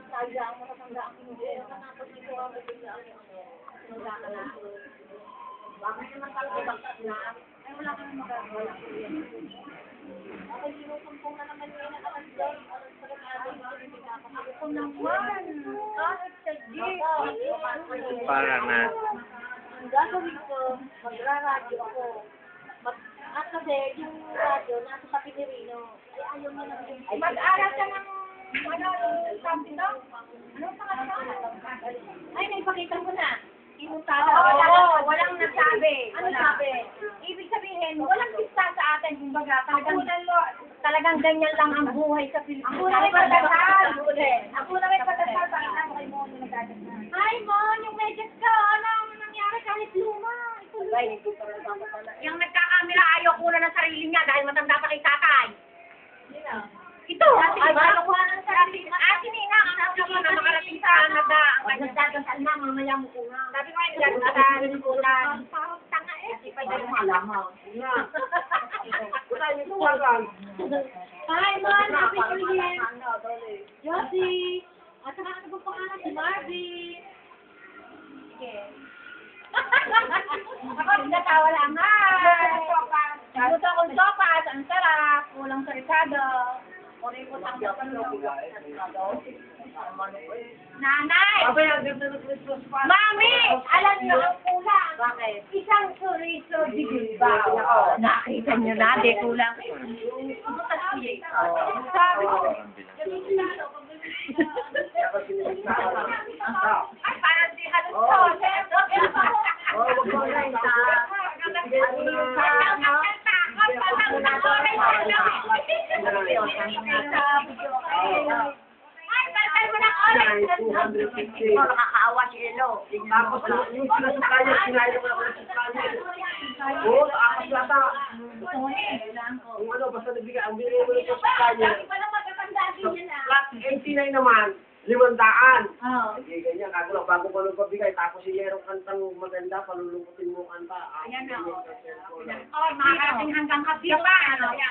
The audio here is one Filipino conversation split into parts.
Sayang mo na tandaan ko hindi. Tapos dito ako bigla ako. Tandaan ka na. Bakit naman talaga bakit na? Ay wala ka naman magagawa. Ay sinusumpong na naman yun na nakasdor. Ako naman. Kahit sa jeep. Para na. Ang gagawin ko, magra-radio ako. Kasi yung radio nasa sa Pilipino. Ay ayaw niya naman. Mag-aral ka ng sabi daw? Anong pangalan? Ay, naipakita ko na. Oo, walang nasabi. Ano sabi? Ibig sabihin, walang pista sa atin. Kumbaga, talagang ganyan lang ang buhay sa Pilipinas. Ako na may patasal. Ako na may patasal. Pakita mo kay Mon yung nagdadasal. Hi, Mon! Yung medyas ka. Ano nangyari kahit luma? Yung nagkakamera, ayaw ko na ng sarili niya dahil matanda pa kay tatay. Ito! Ay, ayaw ko na ng sarili niya. Sinina, ang sabi ko na makarating sa Canada. Ang nagdadasal na, mamaya mo ko nga. Sabi ko nga, nagdadasal ng ulan. Parang tanga eh. Kasi pa dahil malamaw. Hi, Mon! Happy New Year! Josie! At saka ano ba pangalan si Marvin? Sige. Ako, natawa lang. Hi! Nagusto akong sopas. Ang sarap. Kulang sa ricado. Orikot ang Nanay! Mami! Alam niyo ang kulang. Bakit? Isang chorizo di Bilbao. Nakita niyo na, di kulang. Sabi ko, ay, parang di halos to. Nakakaawa si Elo. Tapos yung sinasukanya, sinayang ko na ko na sinasukanya. Oo, akas lata. Kung ano, basta nagbigay, ang binigay mo na sinasukanya. Plus 89 naman, 500. Hindi ganyan, ako lang bago ko nung pabigay, tapos si Yerong kantang maganda, palulungkutin mo kanta. Ayan na. Oh, makakarating hanggang kapito pa.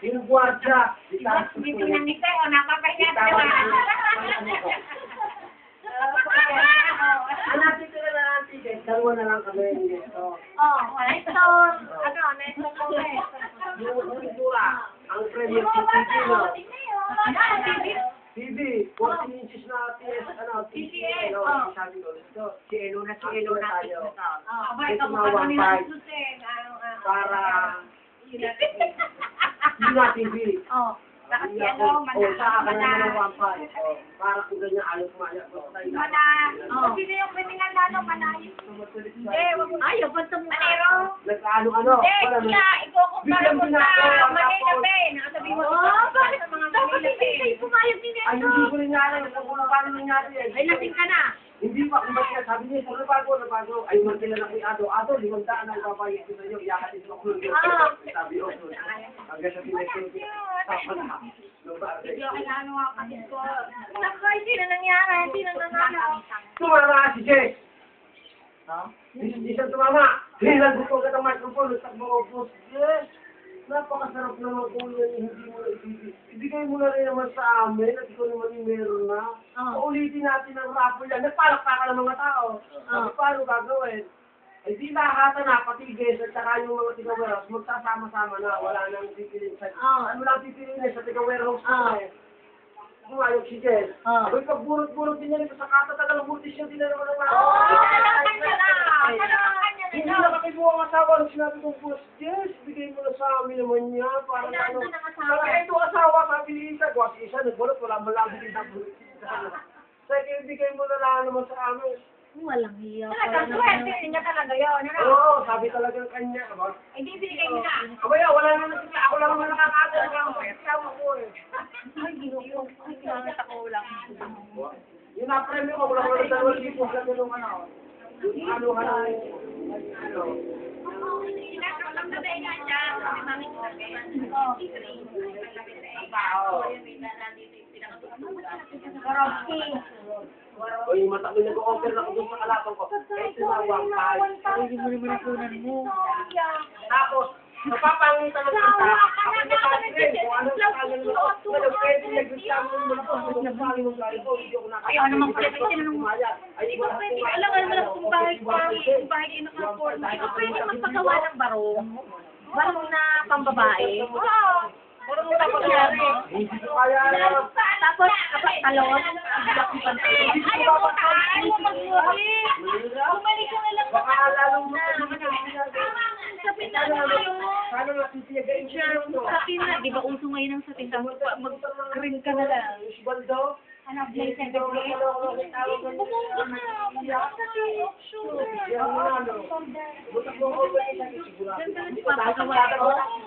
Yung guardia. Dito na ni Teo, nakakahiya naman. Hanapin ko na lang ang ticket. Dalawa na lang kami dito. Oh, ito. Ano, ito ko eh. Yung sura, ang premier TV, no? TV, 14 inches na TS, ano, TCA, no? Sabi ko, ito, si Elo na tayo. Ito mga 1.5 para yun na TV. Oh, bakit yan o? Sa akin naman ng 1.5. Para kung ganyan, ayaw kumaya ko. Sino yung kriminal na ano, manayin? Ayaw ba itong manero? Nagkaano-ano? Hindi, kaya ikukumpara mo sa Manila Bay. Nakasabi mo bakit sa mga Manila Bay? Pumayag din Ay, hindi ko rin nga alam kung paano nangyari yan. Ay, lasing ka na. Hindi pa, kung bakit sabi niya, nabago. Ay, magkila na kay Ado. Ado, 500 ang babayad ko sa iyo. Iyakatin mo ko. Sabi ko, hanggang sa pinagsulti. Tapos na. Ano nga kasi ko. Nakay, sino nangyari? Sino nangyari? Tumama si Jess. Hindi siya tumama. Hilang ko ka ng microphone. Takbo ko po. Yes. Napakasarap naman po yan. Hindi mo na ibigay. Ibigay mo na rin naman sa amin at ikaw naman yung meron na. Paulitin natin ang raffle yan. Nagpalakpakan ng mga tao. Paano gagawin? Eh di lahat na, pati guys at saka yung mga tiga-warehouse, magsasama-sama na. Wala nang pipilin sa... Ano lang pipilin sa tiga-warehouse na eh. Kumayog si Jess. Abay pagburot-burot din yan ito sa kata, tagal butis yung din na naman ang hindi na kakibuha ang asawa nung sinabi kong boss, Jess, bigay mo na sa amin naman yan. Parang ano, parang ito asawa, sabi ni Isa, si Isa, nagburot, wala mo lang bigay na burot. Sa bigay mo na lang naman sa amin. Walang hiya. Talagang swerte niya talaga yun. Oo, sabi talaga ng kanya. Hindi binigay mo na. Abay, wala naman sila. Ako lang naman nakakatawa. Kasama ko eh. Ay, ginuko. Ay, kinamit ako lang. Yung na-premyo ko, wala ko lang dalawang lipo sa ganun ano. Ano. O yung mata ko nag-offer na ko doon sa kalapang ko. Ito na 1.5. Hindi mo naman ikunan mo. Tapos, napapangitan ng kanta. Ako Ayaw naman pala ito, tinanong mo. Hindi ba pwede, alangan mo lang kung bakit kayo naka-form. Hindi ba pwede magpagawa ng barong? Barong na pambabae? Oo. Barong na pambabae. Tapos, talon. Ayaw mo mag-worry. Bumalik ka na lang satin na, di ba uso ngayon ang satin? Mag-green ka na lang. Ano, blazer ka rin? Bumungo na.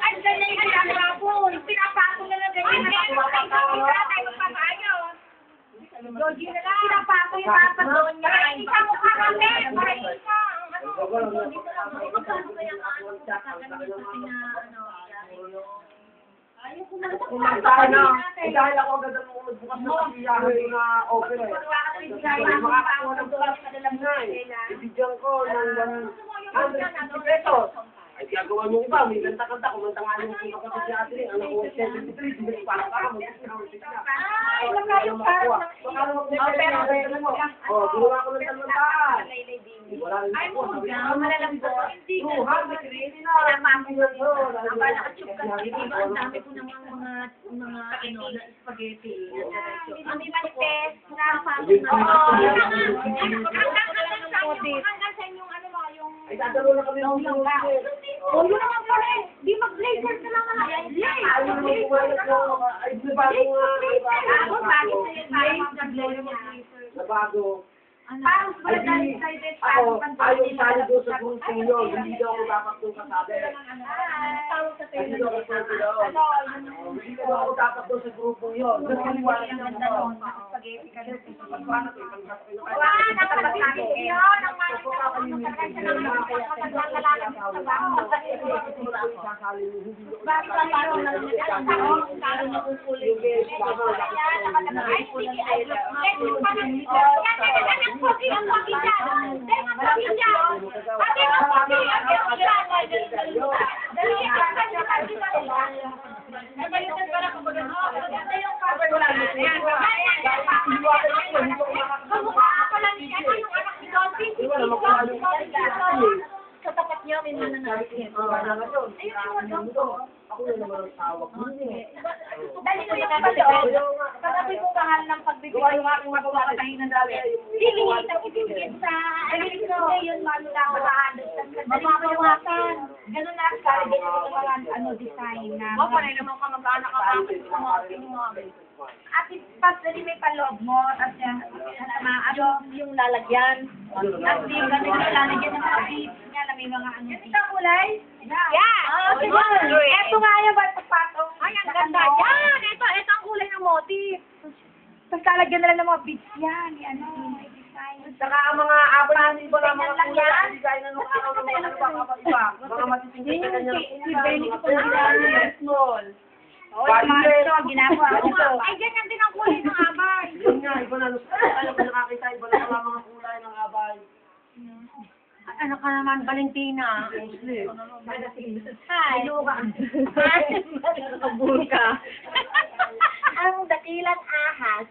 Ay, ganyan yung pinapapon. Pinapapon na lang ganyan. Yogi na lang. Pinapapon yung papadon niya. Isa mo ka kami. Isa. Dahil ako agad ang bukas na kasiyahan na open eh. Makakakuha ng plus na eh. Ibigyan ko ng 150 pesos. Ay, gagawa mo iba. May kanta-kanta. Kumanta nga yung mga kapatid si Ate. Ano ko, 73. Hindi para ka. Mag-discount ka. Ay, magkayong parang ginawa ko ng talmantaan. ay mo ga, malalambot. Hindi na. Ang dami ko namang mga spaghetti. Ang manifest. Hanggang sa inyong ano ba, yung... Ay, dadalo na kami ng yun naman pa rin. Di mag-blazer ka lang ang Ayaw mo kumayat na. Ay, nabago nga. Nabago. Parang wala dahil excited pa. Ako, ayaw sali doon sa grupo yun. Hindi daw ako dapat doon kasabi. Tawag sa Hindi daw ako sabi doon. Hindi daw ako dapat doon sa grupo yun. Nagkaliwanag na ako. spaghetti ka rin. Wala, nakapagsabi yun. Ang mga bakit ang parang sa tapat niyo, may mananakit. ako na naman ang tawag. Dali ko yung kapatid. Pagkabi ko mahal ng pagbibigay yung aking magpapatahin ng dali. Liliit ang ibigay sa... Dali ko ngayon, malo lang ako mahalos. Mapapawakan. Ganun na ang kalagay ko mga design na... Panay naman ka mag-anak ka kapit sa mga pinumabi. At pag dali may paloob mo, at yung lalagyan. At yung ganun yung lalagyan ng mga beads nga na may mga ano. Yan isang kulay? Yeah! Ito nga yan, ba't patong? Ay, ang ganda. Yan! Ito ang kulay ng motif. Tapos lalagyan na lang ng mga beads yan. Yan, may design. Saka ang mga abang iba na mga kulay, hindi kaya na nung araw ng mga iba. Mga matitingin na kanya. Si Benny ko pala small. Ito, ginagawa ko. Ay, ganyan din ang kulay ng abay. Yun nga, iba na. Alam ko nakakita, iba na pala mga kulay ng abay. Ano ka naman, Valentina? Hi. Nakabul ka. Ang dakilang ahas.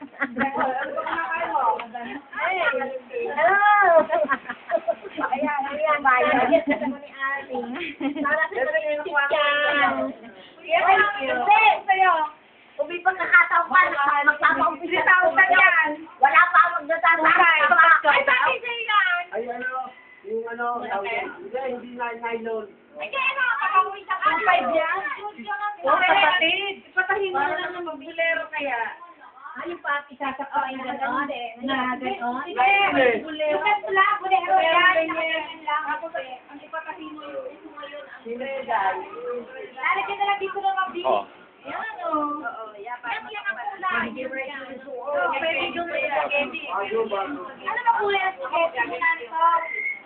Hello! Ayan, bayan. Ni Aling. Para sa pag-iisip thank you. Sa'yo. Kung may pagkakataon pa, magpapaumpisa yan. Wala pa ang magdadasakay. Ay, bakit sa'yo yan? Ay, yung hindi na nylon. Ay, kaya na, kapag-uwi sa kanila. 5 yan? Kapatid. Patahin mo na lang ng bulero kaya. Ano pa, isasakain na gano'n? Na gano'n? Hindi. Bulero yan. Nakaganyan lang. Ang ipatahin mo yun. Ito mo yun. Lalagyan na lang dito ng mabili. Yan o. Yan ang kulay. Pwede doon na spaghetti. Ano ba kulay ang spaghetti?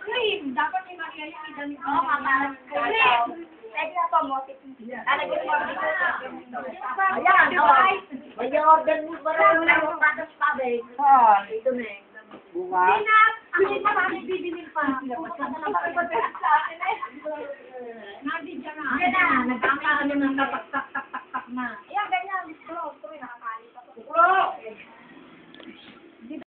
Green. Dapat may magaya yung idang ito. Oo, mama. Green. Pwede na pa mo. Lalagyan mo dito. Ayan. May order mo ba rin ng patas pabig? Oo. Ito na eh. Bunga. Ako pa kami bibilin pa. Nabidya na. Yan na. Nagkakaroon ng tapak-tak-tak-tak na Miss Brown, tuloy na.